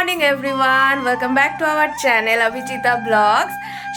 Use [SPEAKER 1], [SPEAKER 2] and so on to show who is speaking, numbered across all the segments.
[SPEAKER 1] Morning everyone, welcome back to our channel Abhijita blogs.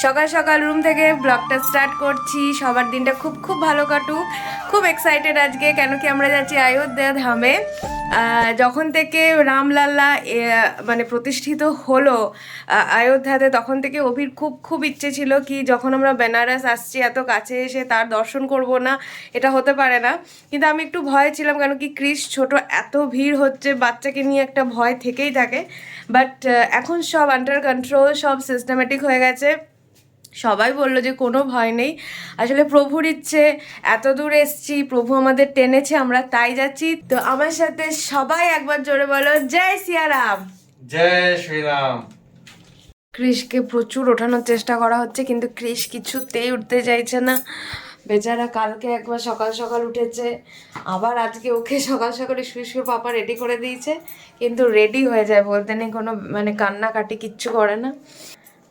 [SPEAKER 1] সকাল সকাল room থেকে ব্লগটা স্টার্ট করছি। সবার দিনটা খুব খুব ভালো কাটুক। খুব এক্সাইটেড আজকে, কেন কি আমরা যাচ্ছি অযোধ্যা ধামে। যখন থেকে রামলাল্লা মানে প্রতিষ্ঠিত হলো অযোধ্যাতে, তখন থেকে অভির খুব খুব ইচ্ছে ছিল কি যখন আমরা বেনারস আসছি এত কাছে এসে তার দর্শন করব না, এটা হতে পারে না। কিন্তু আমি একটু ভয় ছিলাম, কেন কি ক্রিস ছোট, এত ভিড় হচ্ছে, বাচ্চাকে নিয়ে একটা ভয় থেকেই থাকে। বাট এখন সব আন্ডার কন্ট্রোল, সব সিস্টেমেটিক হয়ে গেছে। সবাই বললো যে কোনো ভয় নেই, আসলে প্রভুর ইচ্ছে, এত দূর এসছি, প্রভু আমাদের টেনেছে, আমরা তাই যাচ্ছি। তো আমার সাথে সবাই একবার জোরে বলো, জয় সিয়ারাম,
[SPEAKER 2] জয় শ্রীরাম।
[SPEAKER 1] ক্রিসকে প্রচুর ওঠানোর চেষ্টা করা হচ্ছে, কিন্তু ক্রিস কিছুতেই উঠতে চাইছে না। বেচারা কালকে একবার সকাল সকাল উঠেছে, আবার আজকে ওকে সকাল সকালে শুয়ে পাপা রেডি করে দিয়েছে, কিন্তু রেডি হয়ে যায় বলতে নেই, কোনো মানে কান্নাকাটি কিচ্ছু করে না।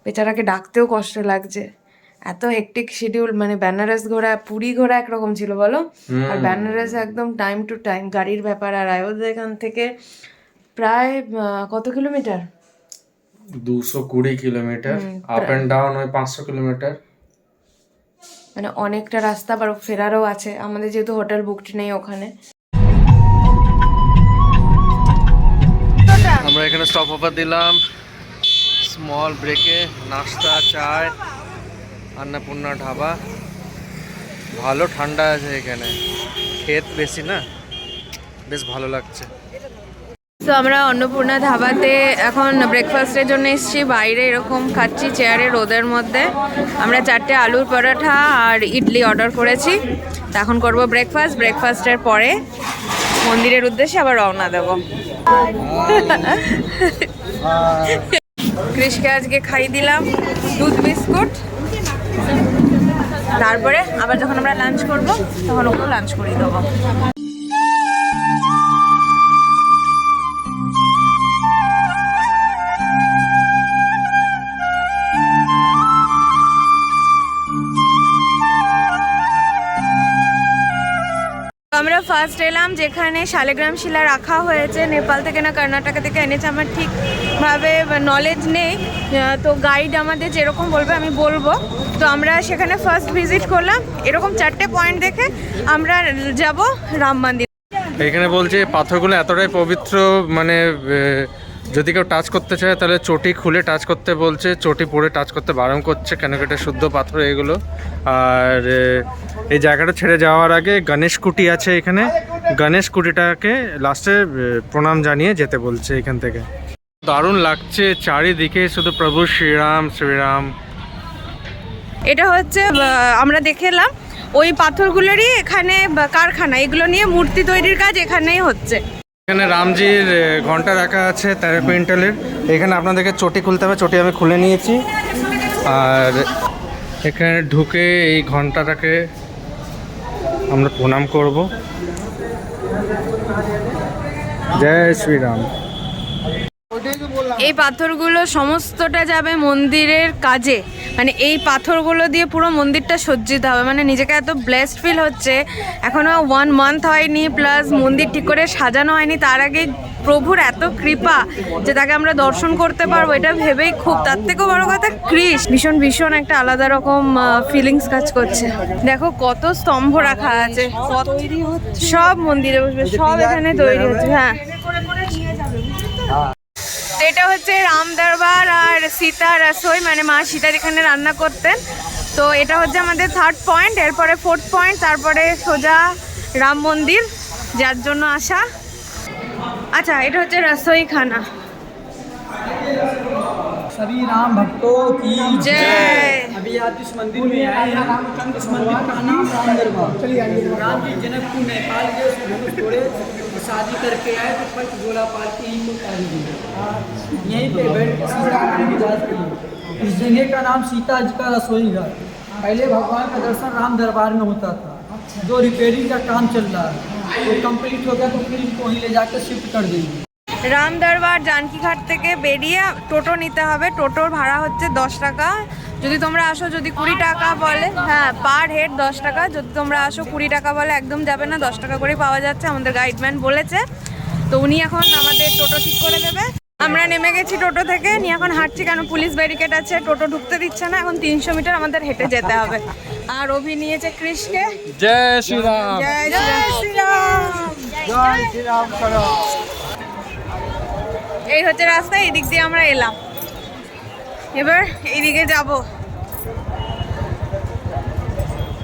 [SPEAKER 1] বেচারাকে ডাকতেও কষ্ট লাগছে, এত হেকটিক শিডিউল। মানে বেনারস ঘোরা, পুরী ঘোরা একরকম ছিল বলো, আর বেনারস একদম টাইম টু টাইম গাড়ির ব্যাপার। আর অযোধ্যা এখান থেকে প্রায় কত kilometre?
[SPEAKER 2] 220 kilometre, up and down ওই 500 কিলোমিটার,
[SPEAKER 1] মানে অনেকটা রাস্তা। আবার ফেরারও আছে, আমাদের যেহেতু হোটেল বুকড নেই ওখানে।
[SPEAKER 2] আমরা এখানে স্টপ ওভার দিলাম স্মল ব্রেকে, নাস্তা, চায়, अन्नपूर्णा ढाबा। ভালো ঠান্ডা আছে এখানে, ক্ষেত বেশি না, বেশ ভালো লাগছে।
[SPEAKER 1] তো আমরা অন্নপূর্ণা ধাবাতে এখন ব্রেকফাস্টের জন্য এসেছি। বাইরে এরকম খাচ্ছি চেয়ারে রোদের মধ্যে। আমরা 4টে আলুর পরোটা আর ইডলি অর্ডার করেছি। তো এখন করবো ব্রেকফাস্ট। ব্রেকফাস্টের পরে মন্দিরের উদ্দেশ্যে আবার রওনা দেব। ক্রিসকে আজকে খাই দিলাম দুধ বিস্কুট। তারপরে আবার যখন আমরা লাঞ্চ করব তখন ওকেও লাঞ্চ করিয়ে দেবো। আমরা ফার্স্ট এলাম যেখানে শালিগ্রাম শিলা রাখা হয়েছে, নেপাল থেকে না কর্ণাটকা থেকে এনেছে, আমার ঠিকভাবে নলেজ নেই। তো গাইড আমাদের যেরকম বলবে আমি বলবো। তো আমরা সেখানে ফার্স্ট ভিজিট করলাম। এরকম 4টে পয়েন্ট দেখে আমরা যাব রাম মন্দির।
[SPEAKER 2] এখানে বলছে পাথরগুলো এতটাই পবিত্র, মানে যদি কেউ টাচ করতে চায় তাহলে চটি খুলে টাচ করতে বলছে, চটি পরে টাচ করতে বারণ করছে, কেন কি এটা শুদ্ধ পাথর এগুলো। আর এই জায়গাটা ছেড়ে যাওয়ার আগে গণেশ কুটি আছে এখানে, গণেশ কুটিটাকে লাস্টে প্রণাম জানিয়ে যেতে বলছে এখান থেকে। দারুণ লাগছে চারিদিকে শুধু প্রভু শ্রীরাম শ্রীরাম।
[SPEAKER 1] এটা হচ্ছে আমরা দেখে এলাম ওই পাথরগুলোরই এখানে কারখানা, এগুলো নিয়ে মূর্তি তৈরির কাজ এখানেই হচ্ছে।
[SPEAKER 2] এখানে রামজির ঘন্টা রাখা আছে 13 কুইন্টালের। এখানে আপনাদেরকে চটি খুলতে হবে, চটি আমি খুলে নিয়েছি। আর এখানে ঢুকে এই ঘন্টাটাকে আমরা প্রণাম করব। জয় শ্রীরাম।
[SPEAKER 1] এই পাথরগুলো সমস্তটা যাবে মন্দিরের কাজে, মানে এই পাথরগুলো দিয়ে পুরো মন্দিরটা সজ্জিত হবে। মানে নিজেকে এত ব্লেসড ফিল হচ্ছে। এখনো 1 মান্থ হয়নি, প্লাস মন্দির ঠিক করে সাজানো হয়নি, তার আগে প্রভুর এত কৃপা যে তাকে আমরা দর্শন করতে পারবো, এটা ভেবেই খুব, তার থেকেও বড় কথা ক্রিস ভীষণ ভীষণ একটা আলাদা রকম ফিলিংস কাজ করছে। দেখো কত স্তম্ভ রাখা আছে, সব মন্দিরে বসবে, সব এখানে তৈরি হচ্ছে। হ্যাঁ, এটা হচ্ছে রাম দরবার আর সীতা রসোই, মানে মা সীতা যেখানে রান্না করতেন। তো এটা হচ্ছে আমাদের 3rd পয়েন্ট, এরপরে 4th পয়েন্ট, তারপরে সোজা রাম মন্দির যার জন্য আসা। আচ্ছা, এটা হচ্ছে রসোই খানা।
[SPEAKER 3] सभी राम भक्तों की
[SPEAKER 1] जय।
[SPEAKER 3] अभी आप इस मंदिर में आए हैं। इस मंदिर का नाम राम दरबार। राम जी जनकपुर नेपाल के धनुष तोड़े, शादी करके आए तो पंच गोला पाल के ही को तारी दी। यहीं पे बैठ के सीता की बात की। इस जगह का नाम सीता जी का रसोई घर। पहले भगवान का दर्शन राम दरबार में होता था। जो रिपेयरिंग का काम चल रहा है वो कंप्लीट हो गया, तो फिर इनको वहीं ले जाकर शिफ्ट कर देंगे।
[SPEAKER 1] রাম দরবার জানকীঘাট থেকে বেরিয়ে টোটো নিতে হবে। টোটোর ভাড়া হচ্ছে 10 টাকা। যদি তোমরা আসো, যদি 20 টাকা বলে, হ্যাঁ পার হেড 10 টাকা। যদি তোমরা আসো 20 টাকা বলে একদম যাবে না, 10 টাকা করে পাওয়া যাচ্ছে, আমাদের গাইডম্যান বলেছে। তো উনি এখন আমাদের টোটো ঠিক করে দেবে। আমরা নেমে গেছি টোটো থেকে, নিয়ে এখন হাঁটছি, কেন পুলিশ ব্যারিকেড আছে, টোটো ঢুকতে দিচ্ছে না। এখন 300 মিটার আমাদের হেঁটে যেতে হবে। আর অভি নিয়েছে কৃষকে।
[SPEAKER 2] জয় শ্রীরাম।
[SPEAKER 1] জয় শ্রীরাম।
[SPEAKER 3] जय श्री राम करो।
[SPEAKER 1] এই হচ্ছে রাস্তা, এই দিক দিয়ে আমরা এলাম, এবার এইদিকে যাব।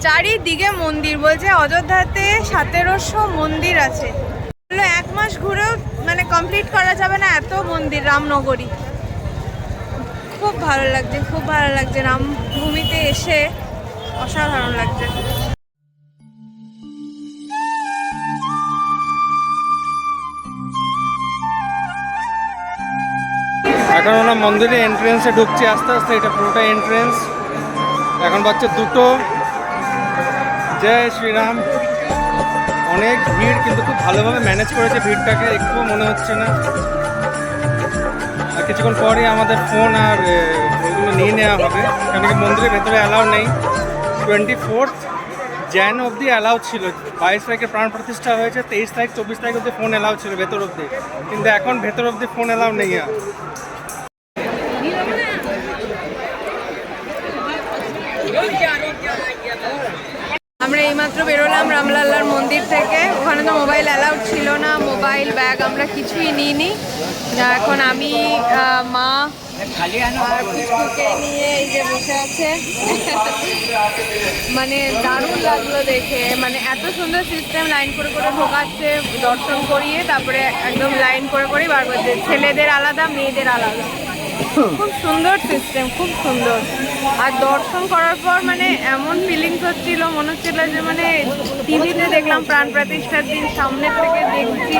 [SPEAKER 1] চারিদিকে মন্দির, বলছে অযোধ্যাতে 1700 মন্দির আছে। বললো 1 মাস ঘুরেও মানে কমপ্লিট করা যাবে না, এত মন্দির রামনগরী। খুব ভালো লাগছে, খুব ভালো লাগছে, রামভূমিতে এসে অসাধারণ লাগছে।
[SPEAKER 2] এখন আমরা মন্দিরে এন্ট্রেন্সে ঢুকছি আস্তে আস্তে, এটা পুরোটা এন্ট্রেন্স। এখন বাচ্চা 2টো। জয় শ্রীরাম। অনেক ভিড়, কিন্তু খুব ভালোভাবে ম্যানেজ করেছে ভিড়টাকে, একটুও মনে হচ্ছে না। আর কিছুক্ষণ পরে আমাদের ফোন আর ওইগুলো নিয়ে নেওয়া হবে, কেন কি মন্দিরের ভেতরে অ্যালাউ নেই। 24 জানুয়ারি অবধি অ্যালাউ ছিল, 22 তারিখে প্রাণ প্রতিষ্ঠা হয়েছে, 23 তারিখ 24 তারিখ অবধি ফোন অ্যালাউ ছিল ভেতর অবধি, কিন্তু এখন ভেতর অবধি ফোন অ্যালাউ নেই আর।
[SPEAKER 1] আমরা এইমাত্র বেরোলাম রামলাল্লার মন্দির থেকে। ওখানে তো মোবাইল অ্যালাউড ছিল না, মোবাইল ব্যাগ আমরা কিছুই নিইনি। এখন আমি মা আর পুচকুকে নিয়ে এই যে বসে আছে। মানে দারুণ লাগলো দেখে, মানে এত সুন্দর সিস্টেম, লাইন করে করে ঢোকাচ্ছে, দর্শন করিয়ে তারপরে একদম লাইন করে করেই বার করছে, ছেলেদের আলাদা মেয়েদের আলাদা। খুব সুন্দর সিস্টেম, খুব সুন্দর। আর দর্শন করার পর মানে এমন ফিলিংস হচ্ছিল, মনে হচ্ছিল যে মানে টিভিতে দেখলাম প্রাণ প্রতিষ্ঠার দিন, সামনের থেকে দেখছি,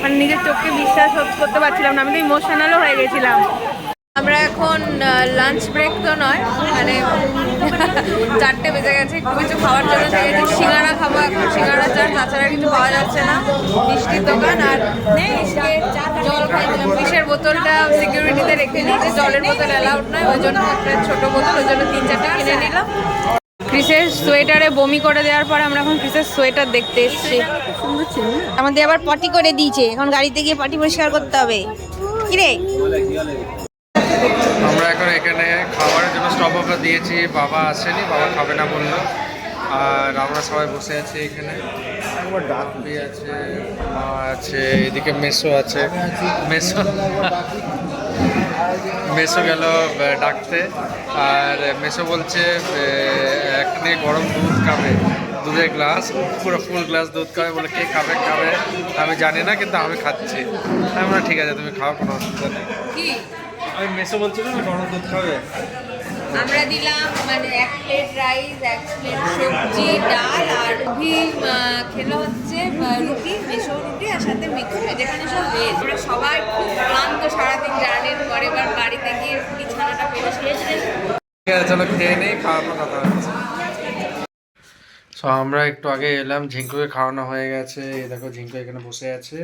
[SPEAKER 1] মানে নিজের চোখকে বিশ্বাস করতে পারছিলাম না, আমি তো ইমোশনালও হয়ে গেছিলাম। আমরা এখন লাঞ্চ ব্রেক তো নয়, মানে 4টে বেজে গেছে, একটু কিছু খাওয়ার জন্য থেকে গেছি। সিঙ্গাড়া খাবো এখন, সিঙ্গাড়া চাট, তাছাড়া কিছু পাওয়া যাচ্ছে না। মিষ্টির দোকান আর জল খাইছিলাম। ফিশের বোতলটা সিকিউরিটিতে রেখে দিয়েছে, জলের বোতল অ্যালাউড নয়, ওই জন্য একটা ছোটো বোতল, ওই জন্য 3-4টে কিনে নিলাম। ক্রিসের সোয়েটারে বমি করে দেওয়ার পরে আমরা এখন ক্রিসের সোয়েটার দেখতে এসেছি। আমাদের আবার পটি করে দিয়েছে, এখন গাড়িতে গিয়ে পটি পরিষ্কার করতে হবে। কিরে
[SPEAKER 2] আমরা এখন এখানে খাবারের জন্য স্টপ আমরা দিয়েছি, বাবা আসেনি, বাবা খাবে না বললো, আর আমরা সবাই বসে আছি এখানে। ডাকবি আছে, মা আছে, এদিকে মেসো আছে। মেসো গেল ডাকতে, আর মেসো বলছে এখানে গরম দুধ খাবে, দুধের গ্লাস, পুরো ফুল গ্লাস দুধ খাবে। বলে কে খাবে খাবে আমি জানি না, কিন্তু আমি খাচ্ছি। আমরা ঠিক আছে তুমি খাও, কোনো অসুবিধা নেই।
[SPEAKER 1] কি
[SPEAKER 2] আমি মেসো বলছিল না গরম দুধ খাবে।
[SPEAKER 1] আমরা দিলাম মানে 1 প্লেট রাইস, 1 প্লেট সবজি, ডাল, আর খেলো হচ্ছে রুটি, মেশো রুটি, আর সাথে মিক্সড, যেখানে সব ভেজ। আমরা সবাই খুব ক্লান্ত সারাদিন জার্নির পরে, এবার বাড়িতে গিয়ে বিছানাটা পেরে শুয়েছি।
[SPEAKER 2] ঠিক আছে চলো খেয়ে নেই, খাওয়ার পর কথা হচ্ছে। সো আমরা একটু আগে এলাম, ঝিঙ্কুকে খাওয়ানো হয়ে গেছে। এই দেখো ঝিঙ্কু এখানে বসে আছে,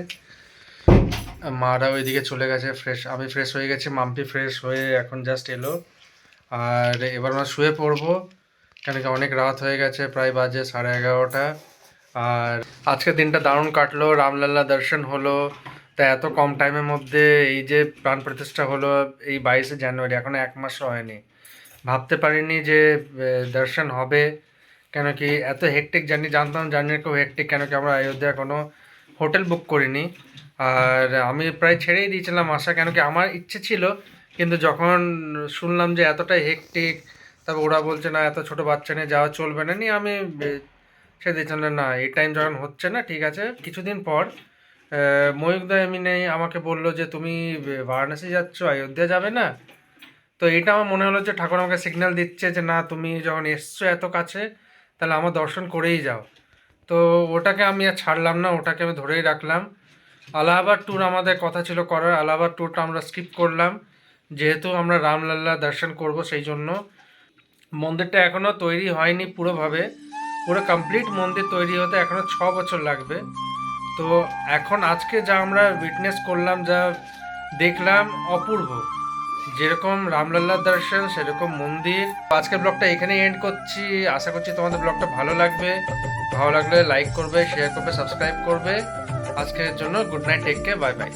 [SPEAKER 2] মারা ওইদিকে চলে গেছে ফ্রেশ, আমি ফ্রেশ হয়ে গেছি, মাম্পি ফ্রেশ হয়ে এখন জাস্ট এলো। আর এবার আমরা শুয়ে পড়বো, কেন কি অনেক রাত হয়ে গেছে, প্রায় বাজে 11:30। আর আজকের দিনটা দারুণ কাটলো, রামলাল্লা দর্শন হলো। তা এত কম টাইমের মধ্যে এই যে প্রাণ প্রতিষ্ঠা হলো এই 22শে জানুয়ারি, এখনও 1 মাসও হয়নি। ভাবতে পারিনি যে দর্শন হবে, কেন কি এত হেকটিক জার্নি, জানতাম জার্নির খুব হেকটিক, কেন কি আমরা অযোধ্যা কোনো হোটেল বুক করিনি। আর আমি প্রায় ছেড়েই দিয়েছিলাম আশা, কেন কি আমার ইচ্ছে ছিল, কিন্তু যখন শুনলাম যে এতটাই হেকটিক, তারপর ওরা বলছে না এত ছোট বাচ্চা নিয়ে যাওয়া চলবে না, নিয়ে আমি ছেড়ে দিয়েছিলাম। না এই টাইম যখন হচ্ছে না, ঠিক আছে। কিছুদিন পর ময়ূকদা এমনি আমাকে বললো যে তুমি বারাণসী যাচ্ছ, অযোধ্যা যাবে না। তো এটা আমার মনে হলো যে ঠাকুর আমাকে সিগন্যাল দিচ্ছে যে না, তুমি যখন এসছো এত কাছে, তাহলে আমার দর্শন করেই যাও। তো ওটাকে আমি আর ছাড়লাম না, ওটাকে আমি ধরেই রাখলাম। আলাহাবাদ ট্যুর আমাদের কথা ছিল করার, আলাহাবাদ ট্যুরটা আমরা স্কিপ করলাম, যেহেতু আমরা রামলাল্লা দর্শন করব, সেই জন্য। মন্দিরটা এখনও তৈরি হয়নি পুরোভাবে, পুরো কমপ্লিট মন্দির তৈরি হতে এখনও 6 বছর লাগবে। তো এখন আজকে যা আমরা উইটনেস করলাম, যা দেখলাম, অপূর্ব। যেরকম রামলাল্লার দর্শন সেরকম মন্দির। আজকের ব্লগটা এখানে এন্ড করছি, আশা করছি তোমাদের ব্লগটা ভালো লাগবে। ভালো লাগলে লাইক করবে, শেয়ার করবে, সাবস্ক্রাইব করবে। আজকের জন্য good night, take care, bye by.